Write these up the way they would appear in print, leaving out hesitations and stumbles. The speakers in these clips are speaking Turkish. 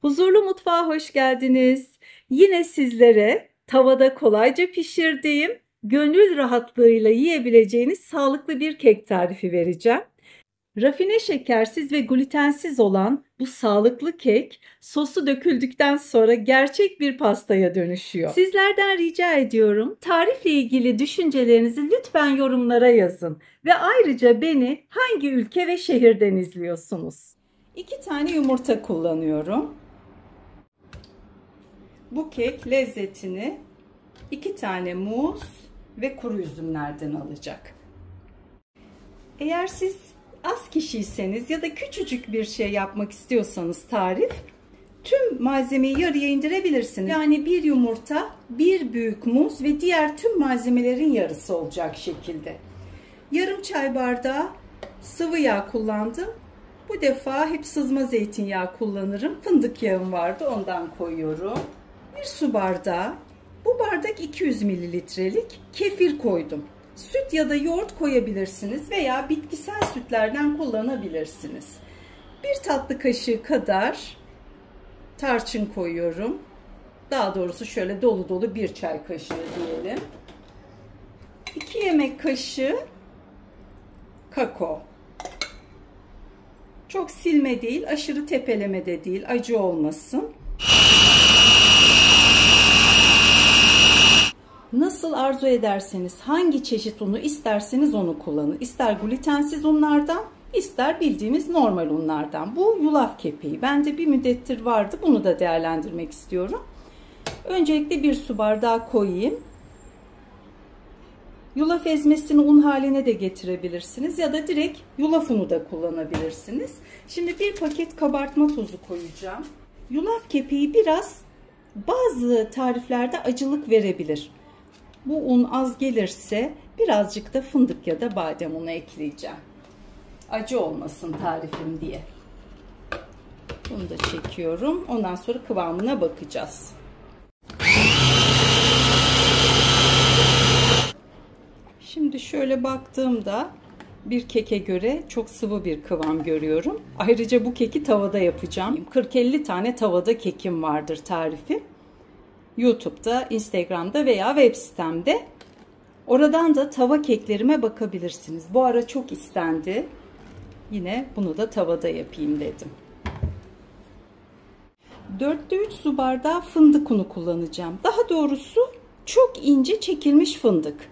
Huzurlu mutfağa hoş geldiniz. Yine sizlere tavada kolayca pişirdiğim, gönül rahatlığıyla yiyebileceğiniz sağlıklı bir kek tarifi vereceğim. Rafine şekersiz ve glutensiz olan bu sağlıklı kek sosu döküldükten sonra gerçek bir pastaya dönüşüyor. Sizlerden rica ediyorum, tarifle ilgili düşüncelerinizi lütfen yorumlara yazın ve ayrıca beni hangi ülke ve şehirden izliyorsunuz? 2 tane yumurta kullanıyorum. Bu kek lezzetini 2 tane muz ve kuru üzümlerden alacak. Eğer siz az kişiyseniz ya da küçücük bir şey yapmak istiyorsanız tüm malzemeyi yarıya indirebilirsiniz. Yani bir yumurta, bir büyük muz ve diğer tüm malzemelerin yarısı olacak şekilde. Yarım çay bardağı sıvı yağ kullandım. Bu defa hep sızma zeytinyağı kullanırım. Fındık yağım vardı, ondan koyuyorum. Bir su bardağı, bu bardak 200 mililitrelik kefir koydum. Süt ya da yoğurt koyabilirsiniz veya bitkisel sütlerden kullanabilirsiniz. Bir tatlı kaşığı kadar tarçın koyuyorum. Daha doğrusu şöyle dolu dolu bir çay kaşığı diyelim. 2 yemek kaşığı kakao. Çok silme değil, aşırı tepeleme de değil, acı olmasın. Nasıl arzu ederseniz, hangi çeşit unu isterseniz onu kullanın. İster glutensiz unlardan, ister bildiğimiz normal unlardan. Bu yulaf kepeği. Bende bir müddettir vardı. Bunu da değerlendirmek istiyorum. Öncelikle bir su bardağı koyayım. Yulaf ezmesini un haline de getirebilirsiniz ya da direkt yulaf unu da kullanabilirsiniz. Şimdi bir paket kabartma tozu koyacağım. Yulaf kepeği biraz bazı tariflerde acılık verebilir. Bu un az gelirse birazcık da fındık ya da badem unu ekleyeceğim. Acı olmasın tarifim diye. Bunu da çekiyorum. Ondan sonra kıvamına bakacağız. Şimdi şöyle baktığımda bir keke göre çok sıvı bir kıvam görüyorum. Ayrıca bu keki tavada yapacağım. 40-50 tane tavada kekim vardır tarifi. YouTube'da, Instagram'da veya web sitemde. Oradan da tava keklerime bakabilirsiniz. Bu ara çok istendi. Yine bunu da tavada yapayım dedim. 4'te 3 su bardağı fındık unu kullanacağım. Daha doğrusu çok ince çekilmiş fındık.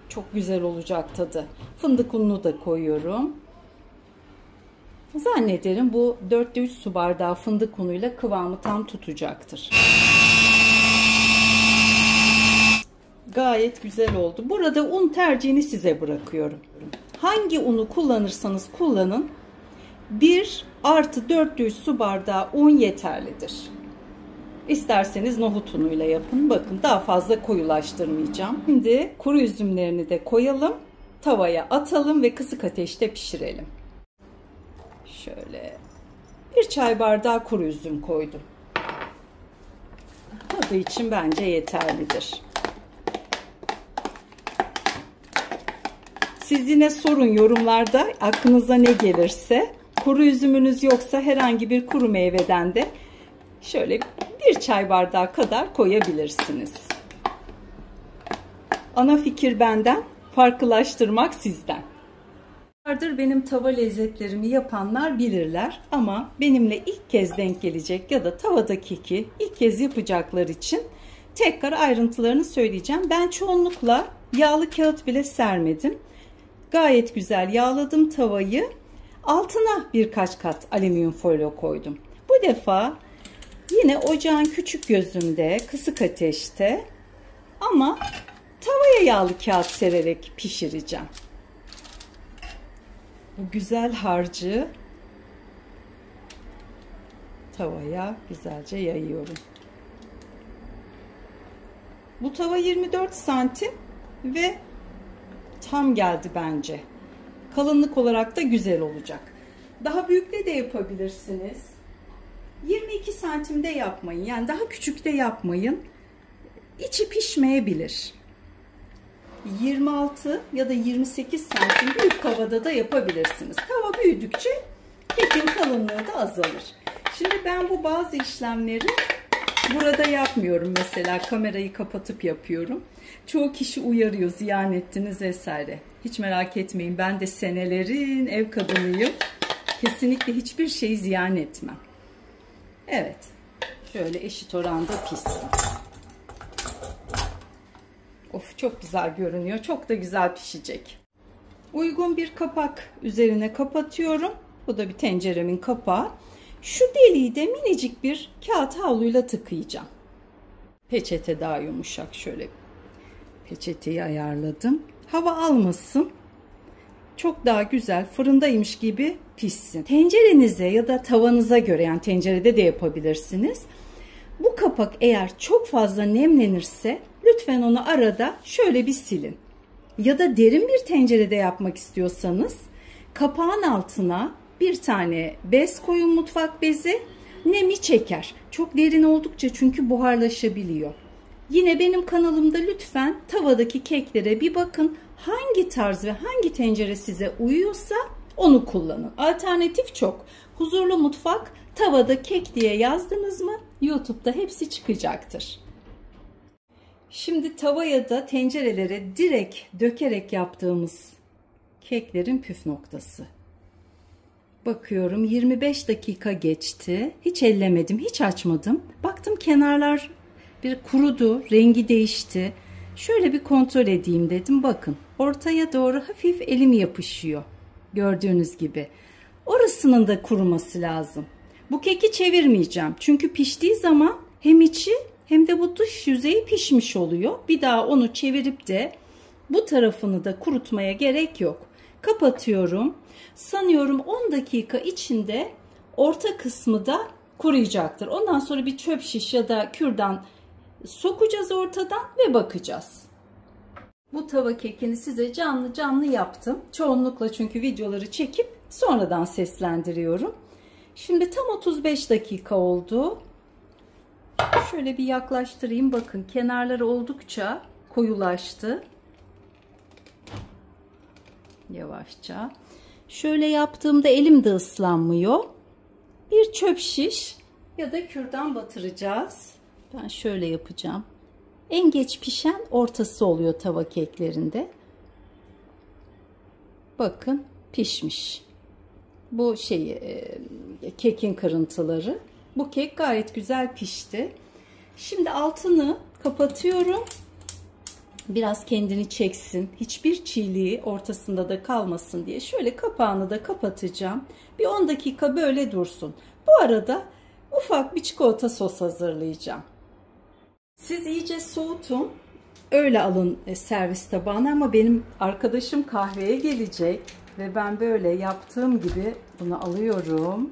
Çok güzel olacak tadı. Fındık ununu da koyuyorum. Zannederim bu 4'te 3 su bardağı fındık unuyla kıvamı tam tutacaktır. Gayet güzel oldu. Burada un tercihini size bırakıyorum. Hangi unu kullanırsanız kullanın. 1 artı 4'te 3 su bardağı un yeterlidir. İsterseniz nohut unuyla yapın. Bakın daha fazla koyulaştırmayacağım. Şimdi kuru üzümlerini de koyalım. Tavaya atalım ve kısık ateşte pişirelim. Şöyle bir çay bardağı kuru üzüm koydum. Tadı için bence yeterlidir. Siz yine sorun yorumlarda aklınıza ne gelirse. Kuru üzümünüz yoksa herhangi bir kuru meyveden de şöyle bir çay bardağı kadar koyabilirsiniz. Ana fikir benden, farklılaştırmak sizden. Benim tava lezzetlerimi yapanlar bilirler ama benimle ilk kez denk gelecek ya da tavada keki ilk kez yapacaklar için tekrar ayrıntılarını söyleyeceğim. Ben çoğunlukla yağlı kağıt bile sermedim. Gayet güzel yağladım tavayı. Altına birkaç kat alüminyum folyo koydum. Bu defa yine ocağın küçük gözünde, kısık ateşte ama tavaya yağlı kağıt sererek pişireceğim. Bu güzel harcı tavaya güzelce yayıyorum. Bu tava 24 santim ve tam geldi bence. Kalınlık olarak da güzel olacak. Daha büyükle de yapabilirsiniz. 22 santimde yapmayın. Yani daha küçükte yapmayın. İçi pişmeyebilir. 26 ya da 28 santim büyük tavada da yapabilirsiniz. Tava büyüdükçe kekin kalınlığı da azalır. Şimdi ben bu bazı işlemleri burada yapmıyorum, mesela kamerayı kapatıp yapıyorum. Çoğu kişi uyarıyor, ziyan ettiniz vesaire. Hiç merak etmeyin, ben de senelerin ev kadınıyım. Kesinlikle hiçbir şeyi ziyan etmem. Evet, şöyle eşit oranda pişsin. Of, çok güzel görünüyor, çok da güzel pişecek. Uygun bir kapak üzerine kapatıyorum. Bu da bir tenceremin kapağı. Şu deliği de minicik bir kağıt havluyla tıkayacağım. Peçete daha yumuşak. Şöyle peçeteyi ayarladım. Hava almasın. Çok daha güzel fırındaymış gibi pişsin. Tencerenize ya da tavanıza göre, yani tencerede de yapabilirsiniz. Bu kapak eğer çok fazla nemlenirse lütfen onu arada şöyle bir silin. Ya da derin bir tencerede yapmak istiyorsanız kapağın altına bir tane bez koyun, mutfak bezi, nemi çeker. Çok derin oldukça çünkü buharlaşabiliyor. Yine benim kanalımda lütfen tavadaki keklere bir bakın. Hangi tarz ve hangi tencere size uyuyorsa onu kullanın. Alternatif çok. Huzurlu mutfak tavada kek diye yazdınız mı YouTube'da hepsi çıkacaktır. Şimdi tavaya da tencerelere direkt dökerek yaptığımız keklerin püf noktası. Bakıyorum 25 dakika geçti. Hiç ellemedim, hiç açmadım. Baktım kenarlar bir kurudu, rengi değişti. Şöyle bir kontrol edeyim dedim. Bakın ortaya doğru hafif elim yapışıyor. Gördüğünüz gibi. Orasının da kuruması lazım. Bu keki çevirmeyeceğim. Çünkü piştiği zaman hem içi hem de bu dış yüzeyi pişmiş oluyor. Bir daha onu çevirip de bu tarafını da kurutmaya gerek yok. Kapatıyorum. Sanıyorum 10 dakika içinde orta kısmı da kuruyacaktır. Ondan sonra bir çöp şiş ya da kürdan sokacağız ortadan ve bakacağız. Bu tava kekini size canlı canlı yaptım. Çoğunlukla çünkü videoları çekip sonradan seslendiriyorum. Şimdi tam 35 dakika oldu. Şöyle bir yaklaştırayım. Bakın kenarları oldukça koyulaştı. Yavaşça. Şöyle yaptığımda elim de ıslanmıyor. Bir çöp şiş ya da kürdan batıracağız. Ben şöyle yapacağım. En geç pişen ortası oluyor tava keklerinde. Bakın pişmiş. Bu kekin kırıntıları. Bu kek gayet güzel pişti. Şimdi altını kapatıyorum. Biraz kendini çeksin. Hiçbir çiğliği ortasında da kalmasın diye. Şöyle kapağını da kapatacağım. Bir 10 dakika böyle dursun. Bu arada ufak bir çikolata sos hazırlayacağım. Siz iyice soğutun. Öyle alın servis tabağına, ama benim arkadaşım kahveye gelecek. Ve ben böyle yaptığım gibi bunu alıyorum.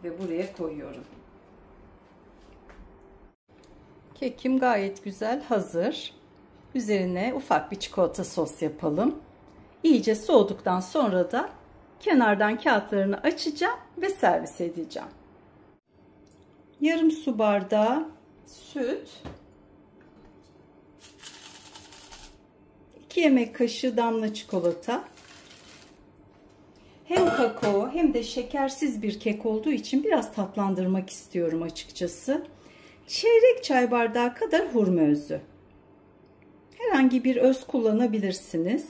Ve buraya koyuyorum. Kekim gayet güzel hazır. Üzerine ufak bir çikolata sos yapalım. İyice soğuduktan sonra da kenardan kağıtlarını açacağım ve servis edeceğim. Yarım su bardağı süt, 2 yemek kaşığı damla çikolata. Hem kakao hem de şekersiz bir kek olduğu için biraz tatlandırmak istiyorum açıkçası. Çeyrek çay bardağı kadar hurma özü. Herhangi bir öz kullanabilirsiniz.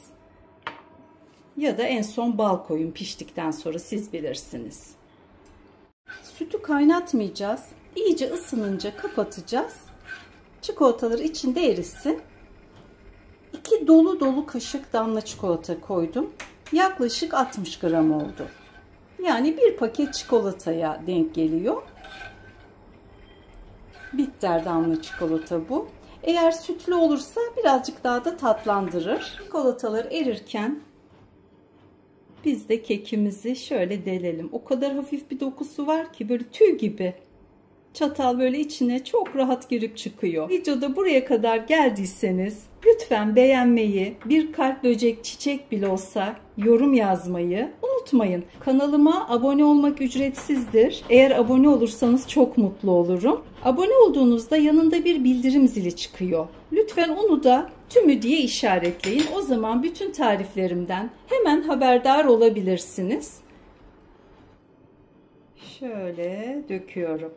Ya da en son bal koyun piştikten sonra, siz bilirsiniz. Sütü kaynatmayacağız. İyice ısınınca kapatacağız. Çikolatalar içinde erisin. 2 dolu dolu kaşık damla çikolata koydum. Yaklaşık 60 gram oldu. Yani bir paket çikolataya denk geliyor. Bitter damla çikolata bu. Eğer sütlü olursa birazcık daha da tatlandırır. Çikolatalar erirken biz de kekimizi şöyle delelim. O kadar hafif bir dokusu var ki böyle tüy gibi. Çatal böyle içine çok rahat girip çıkıyor. Videoda buraya kadar geldiyseniz lütfen beğenmeyi, bir kalp, böcek, çiçek bile olsa yorum yazmayı unutmayın. Kanalıma abone olmak ücretsizdir. Eğer abone olursanız çok mutlu olurum. Abone olduğunuzda yanında bir bildirim zili çıkıyor. Lütfen onu da tümü diye işaretleyin. O zaman bütün tariflerimden hemen haberdar olabilirsiniz. şöyle döküyorum.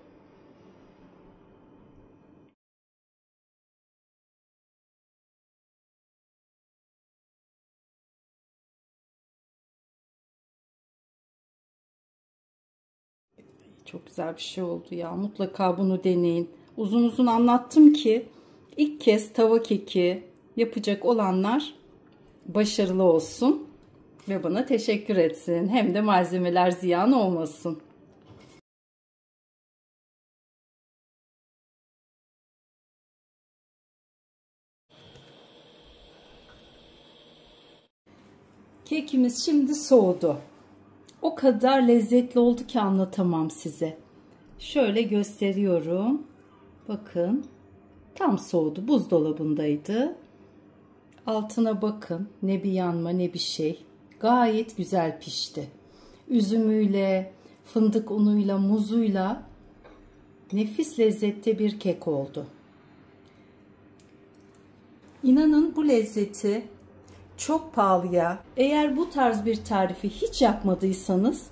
Çok güzel bir şey oldu ya. Mutlaka bunu deneyin. Uzun uzun anlattım ki ilk kez tava keki yapacak olanlar başarılı olsun ve bana teşekkür etsin. Hem de malzemeler ziyan olmasın. Kekimiz şimdi soğudu. O kadar lezzetli oldu ki anlatamam size. Şöyle gösteriyorum. Bakın. Tam soğudu. Buzdolabındaydı. Altına bakın. Ne bir yanma ne bir şey. Gayet güzel pişti. Üzümüyle, fındık unuyla, muzuyla nefis lezzette bir kek oldu. İnanın bu lezzeti çok pahalıya, eğer bu tarz bir tarifi hiç yapmadıysanız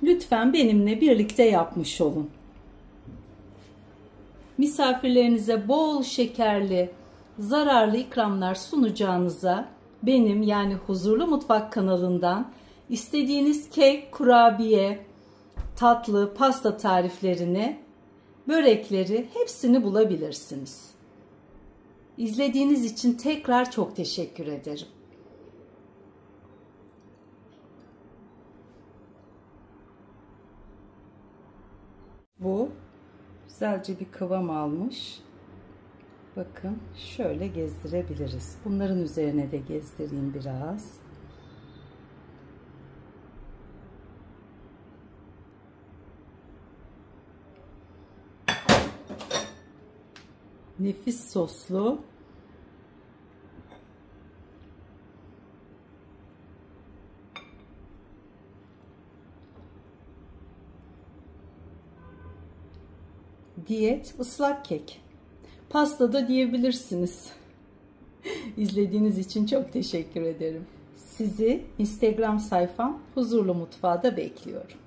lütfen benimle birlikte yapmış olun. Misafirlerinize bol şekerli, zararlı ikramlar sunacağınıza benim yani Huzurlu Mutfak kanalından istediğiniz kek, kurabiye, tatlı, pasta tariflerini, börekleri hepsini bulabilirsiniz. İzlediğiniz için tekrar çok teşekkür ederim. Bu güzelce bir kıvam almış. Bakın şöyle gezdirebiliriz. Bunların üzerine de gezdireyim biraz. Nefis soslu. Diyet ıslak kek. Pasta da diyebilirsiniz. İzlediğiniz için çok teşekkür ederim. Sizi Instagram sayfam Huzurlu Mutfağı da bekliyorum.